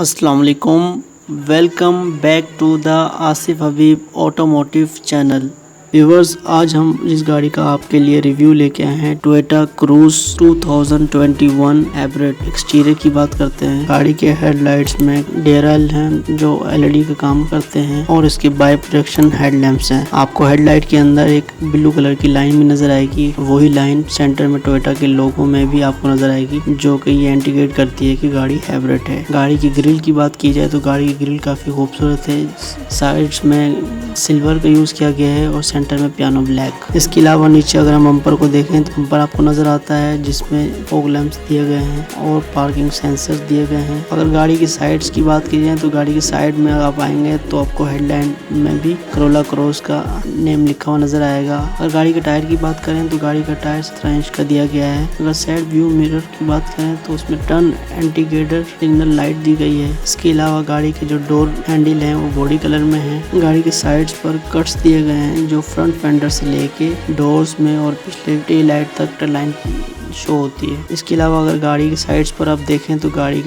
अस्सलाम वालेकुम। Welcome back to the Asif Habib automotive channel. Viewers, आज हम इस गाड़ी का आपके लिए रिव्यू लेके आए हैं। Toyota cruise 2021 hybrid. एक्सटीरियर की बात करते हैं। गाड़ी के हेडलाइट्स में डेरल हैं जो एलईडी का काम करते हैं और इसके बाई प्रोजेक्शन हेडलैम्प्स हैं। आपको हेडलाइट के अंदर एक ब्लू कलर की लाइन भी नजर आएगी। वही लाइन सेंटर में टोयोटा के लोगो में भी आपको नजर आएगी, जो कि ये इंडिकेट करती है कि गाड़ी हाइब्रिड है। गाड़ी की ग्रिल की बात की जाए तो गाड़ी की ग्रिल काफी खूबसूरत है। साइड्स में सिल्वर का यूज किया गया है और सेंटर में पियानो ब्लैक। इसके अलावा नीचे अगर हम बम्पर को देखें तो बम्पर आपको नजर आता है जिसमें फॉग लैंप्स दिए गए हैं और पार्किंग सेंसर्स दिए गए हैं। अगर गाड़ी की साइड्स की बात की जाए तो गाड़ी की साइड में अगर आप आएंगे तो आपको हेडलाइट में भी करोला क्रॉस का नेम लिखा हुआ नजर आएगा। अगर गाड़ी के टायर की बात करें तो गाड़ी का टायर 17 इंच का दिया गया है। अगर साइड व्यू मिरर की बात करें तो उसमें टर्न इंडिकेटर सिग्नल लाइट दी गई है। इसके अलावा गाड़ी के जो डोर हैंडल है वो बॉडी कलर में है। गाड़ी के साइड्स पर कट्स दिए गए हैं जो फ्रंट फेंडर से लेके डोर्स में और पिछले टेल लाइट तक लाइन शो होती है। इसके अलावा अगर गाड़ी के साइड्स पर आप देखें तो गाड़ी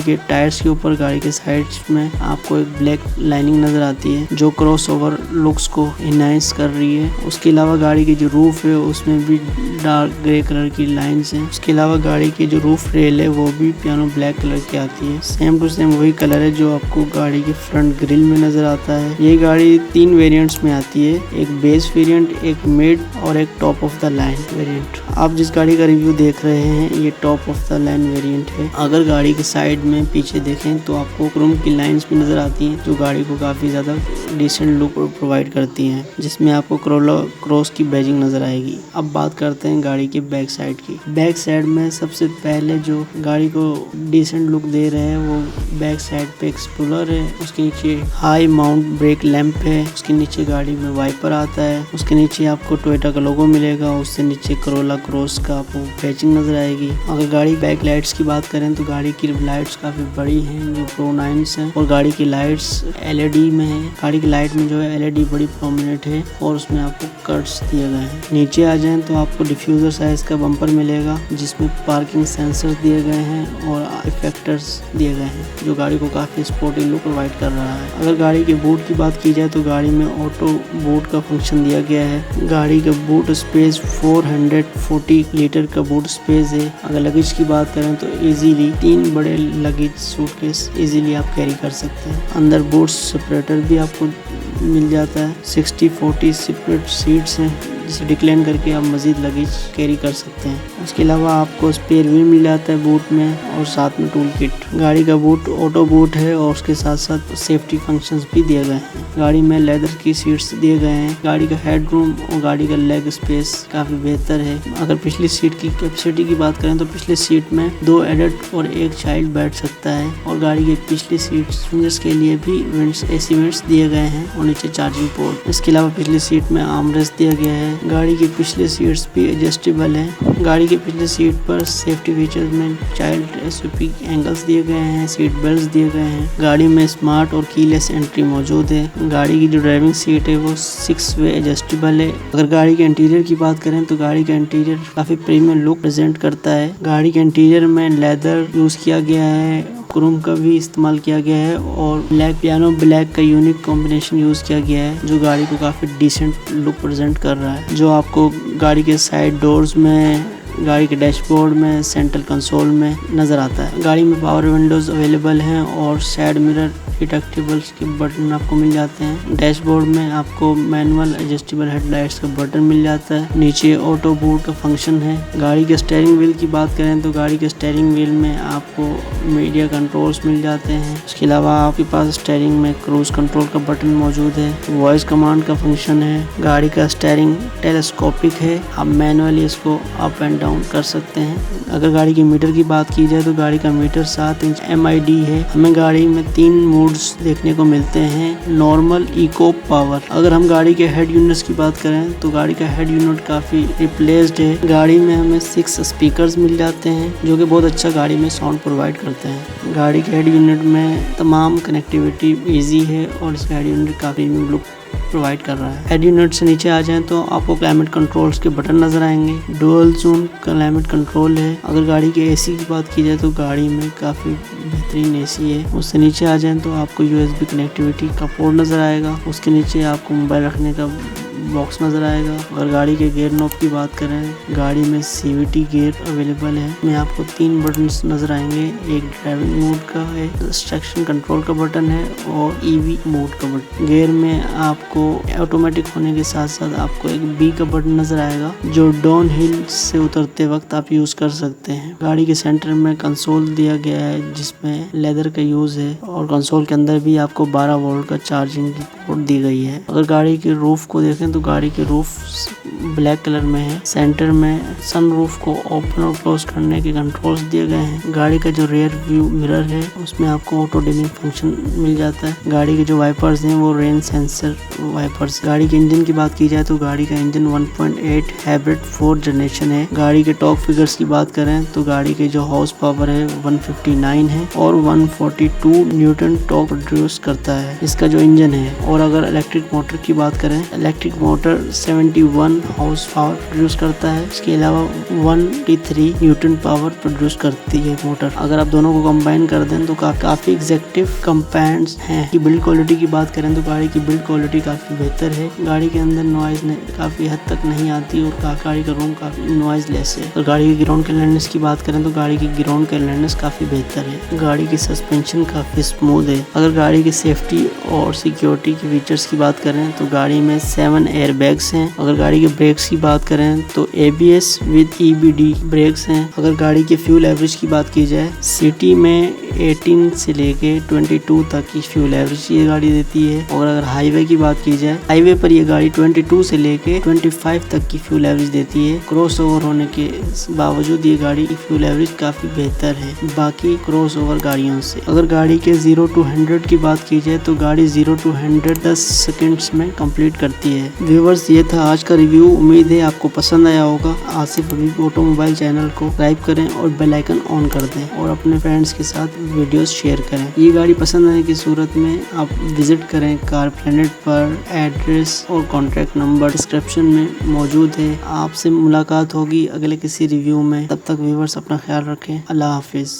के टायर्स के ऊपर गाड़ी के साइड्स में आपको एक ब्लैक लाइनिंग नजर आती है जो क्रॉस ओवर लुक्स को इनहांस कर रही है। उसके अलावा गाड़ी की जो रूफ है उसमें भी डार्क ग्रे कलर की लाइंस हैं। उसके अलावा गाड़ी की जो रूफ रेल है वो भी पियानो ब्लैक कलर की आती है। सेम टू सेम वही कलर है जो आपको गाड़ी के फ्रंट ग्रिल में नजर आता है। ये गाड़ी 3 वेरिएंट्स में आती है, एक बेस वेरिएंट, एक मिड और एक top of the line variant. आप जिस गाड़ी का रिव्यू देख रहे हैं ये top of the line variant है। अगर गाड़ी के साइड में पीछे देखें तो आपको क्रोम की लाइंस भी नजर आती हैं जो गाड़ी को काफी ज्यादा डिसेंट लुक प्रोवाइड करती हैं, जिसमें आपको करोला क्रॉस की बैजिंग नजर आएगी। अब बात करते हैं गाड़ी की बैक साइड की। बैक साइड में सबसे पहले जो गाड़ी को डिसेंट लुक दे रहे हैं वो बैक साइड पे एक्सप्लोरर है। उसके नीचे हाई माउंट ब्रेक लैंप है। उसके नीचे गाड़ी में वाइपर आता है। उसके नीचे आपको टोयोटा का लोगो मिलेगा। उससे नीचे करोला क्रॉस का आपको बैजिंग नजर आएगी। अगर गाड़ी बैक लाइट्स की बात करें तो गाड़ी की लाइट्स काफी बड़ी हैं जो प्रो 9s हैं और गाड़ी की लाइट्स एलईडी में है। गाड़ी की लाइट में जो है एलईडी बड़ी प्रोमिनेंट है और उसमें आपको कट्स दिए गए हैं। नीचे आ जाएं तो आपको डिफ्यूजर साइज का बम्पर मिलेगा जिसमें पार्किंग सेंसर्स दिए गए हैं और इफेक्टर्स दिए गए हैं जो गाड़ी को काफी स्पोर्टी लुक प्रोवाइड कर रहा है। अगर गाड़ी के बूट की बात की जाए तो गाड़ी में ऑटो बूट का फंक्शन दिया गया है। गाड़ी का बूट स्पेस 440 लीटर का बूट स्पेस है। अगर लगेज की बात करें तो इजीली 3 बड़े लगेज सूटकेस इजीली आप कैरी कर सकते हैं। अंदर बूट सेपरेटर भी आपको मिल जाता है। 60-40 सेपरेट सीट्स हैं जिसे डिक्लाइन करके आप मजीद लगेज कैरी कर सकते हैं। उसके अलावा आपको स्पेयर व्हील मिल जाता है बूट में और साथ में टूल किट। गाड़ी का बूट ऑटो बूट है और उसके साथ साथ सेफ्टी फंक्शंस भी दिए गए हैं। गाड़ी में लेदर की सीट्स दिए गए हैं। गाड़ी का हेड रूम और गाड़ी का लेग स्पेस काफी बेहतर है। अगर पिछली सीट की कैपेसिटी की बात करें तो पिछली सीट में 2 एडल्ट और 1 चाइल्ड बैठ सकता है और गाड़ी की पिछली सीट पैसेंजर्स के लिए भी एसी वेंट्स दिए गए हैं और नीचे चार्जिंग पोर्ट। इसके अलावा पिछली सीट में आर्मरेस्ट दिया गया है। गाड़ी की पिछली सीट्स भी एडजस्टेबल है। गाड़ी की पिछली सीट पर सेफ्टी फीचर्स में चाइल्ड एसयूपी एंगल्स दिए गए हैं, सीट बेल्ट्स दिए गए हैं। गाड़ी में स्मार्ट और कीलेस एंट्री मौजूद है। गाड़ी की जो ड्राइविंग सीट है वो 6 वे एडजस्टेबल है। अगर गाड़ी के इंटीरियर की बात करें तो गाड़ी का इंटीरियर काफी प्रीमियम लुक प्रेजेंट करता है। गाड़ी के इंटीरियर में लेदर यूज किया गया है, क्रोम का भी इस्तेमाल किया गया है और ब्लैक पियानो ब्लैक का यूनिक कॉम्बिनेशन यूज किया गया है जो गाड़ी को काफी डिसेंट लुक प्रेजेंट कर रहा है, जो आपको गाड़ी के साइड डोर्स में, गाड़ी के डैशबोर्ड में, सेंट्रल कंसोल में नजर आता है। गाड़ी में पावर विंडोज अवेलेबल हैं और साइड मिरर डिटेक्टेबल्स के बटन आपको मिल जाते हैं। डैशबोर्ड में आपको मैनुअल एडजस्टेबल हेडलाइट्स का बटन मिल जाता है। नीचे ऑटो बूट का फंक्शन है। गाड़ी के स्टीयरिंग व्हील की बात करें तो गाड़ी के स्टीयरिंग व्हील में आपको मीडिया कंट्रोल्स मिल जाते हैं। उसके अलावा आपके पास स्टीयरिंग में क्रूज कंट्रोल का बटन मौजूद है। वॉइस कमांड का फंक्शन है। गाड़ी का स्टीयरिंग टेलीस्कोपिक है, आप मैनुअली इसको अप एंड डाउन कर सकते हैं। अगर गाड़ी के मीटर की बात की जाए तो गाड़ी का मीटर 7 इंच MID है। हमें गाड़ी में 3 मोड्स देखने को मिलते हैं, नॉर्मल, इको, पावर। अगर हम गाड़ी के हेड यूनिट्स की बात करें तो गाड़ी का हेड यूनिट काफी रिप्लेस्ड है। गाड़ी में हमें 6 स्पीकर्स मिल जाते हैं जो कि बहुत अच्छा गाड़ी में साउंड प्रोवाइड करते हैं। गाड़ी के हेड यूनिट में तमाम कनेक्टिविटी इजी है और इस हेड यूनिट काफी लुक प्रोवाइड कर रहा है। हेड यूनिट से नीचे आ जाएं तो आपको क्लाइमेट कंट्रोल्स के बटन नजर आएंगे। डुअल जोन क्लाइमेट कंट्रोल है। अगर गाड़ी के एसी की बात की जाए तो गाड़ी में काफी बेहतरीन एसी है। उससे नीचे आ जाएं तो आपको USB कनेक्टिविटी का पोर्ट नजर आएगा। उसके नीचे आपको मोबाइल रखने का बॉक्स नजर आएगा। अगर गाड़ी के गियर नॉब की बात करें, गाड़ी में CVT गियर अवेलेबल है। इसमें आपको 3 बटन नजर आएंगे, एक ड्राइविंग मोड का है, ट्रैक्शन कंट्रोल का बटन है और EV मोड का बटन। गियर में आपको ऑटोमेटिक होने के साथ साथ आपको एक B का बटन नजर आएगा जो डाउन हिल से उतरते वक्त आप यूज कर सकते हैं। गाड़ी के सेंटर में कंसोल दिया गया है जिसमें लेदर का यूज है और कंसोल के अंदर भी आपको 12 वोल्ट का चार्जिंग की पोर्ट दी गई है। अगर गाड़ी के रूफ को देखें तो गाड़ी के रूफ ब्लैक कलर में है। सेंटर में सनरूफ को ओपन और क्लोज करने के कंट्रोल्स दिए गए हैं। गाड़ी का जो रियर व्यू मिरर है उसमें आपको ऑटो डिमिंग फंक्शन मिल जाता है। गाड़ी के जो वाइपर्स हैं वो रेन सेंसर वाइपर्स। गाड़ी के इंजन की बात की जाए तो गाड़ी का इंजन 1.8 हाइब्रिड 4th जनरेशन है। गाड़ी के टॉप फिगर्स की बात करें तो गाड़ी के जो हॉर्स पावर है 159 है और 142 न्यूटन टॉर्क प्रोड्यूस करता है इसका जो इंजन है। और अगर इलेक्ट्रिक मोटर की बात करें, electric motor 71 horse power produce करता है। इसके अलावा 183 न्यूटन पावर प्रोड्यूस करती है मोटर। अगर आप दोनों को कंबाइन कर दें तो काफी एग्जैक्टिव कंपाउंड्स हैं। की बिल्ड क्वालिटी की बात करें तो गाड़ी की बिल्ड क्वालिटी काफी बेहतर है। गाड़ी के अंदर नॉइज काफी हद तक नहीं आती और गाड़ी का रूम काफी नॉइज लेस है। और गाड़ी की ग्राउंड क्लियरेंस की बात करें तो गाड़ी की ग्राउंड क्लियरेंस काफी बेहतर है। गाड़ी की सस्पेंशन काफी स्मूथ है। अगर गाड़ी की सेफ्टी और सिक्योरिटी की फीचर्स की बात करें तो गाड़ी में 7 एयर बैग्स हैं। अगर गाड़ी के ब्रेक्स की बात करें तो ABS विद EBD ब्रेक्स हैं। अगर गाड़ी के फ्यूल एवरेज की बात की जाए, सिटी में 18 से लेके 22 तक की फ्यूल एवरेज ये गाड़ी देती है। और अगर हाईवे की बात की जाए, हाईवे पर ये गाड़ी 22 से लेके 25 तक की फ्यूल एवरेज देती है। क्रॉस ओवर होने के बावजूद ये गाड़ी की फ्यूल एवरेज काफी बेहतर है बाकी क्रॉस ओवर गाड़ियों से। अगर गाड़ी के 0 to 100 की बात की जाए तो गाड़ी 0 to 100 10 सेकंड्स में कंप्लीट करती है। व्यूअर्स, ये था आज का रिव्यू। उम्मीद है आपको पसंद आया होगा। आसिफ हबीब ऑटोमोबाइल चैनल को सब्सक्राइब करें और बेल आइकन ऑन कर दें और अपने फ्रेंड्स के साथ वीडियोस शेयर करें। ये गाड़ी पसंद आने की सूरत में आप विजिट करें कार प्लेनेट पर। एड्रेस और कॉन्टैक्ट नंबर डिस्क्रिप्शन में मौजूद है। आपसे मुलाकात होगी अगले किसी रिव्यू में। तब तक व्यूअर्स अपना ख्याल रखें। अल्लाह हाफिज।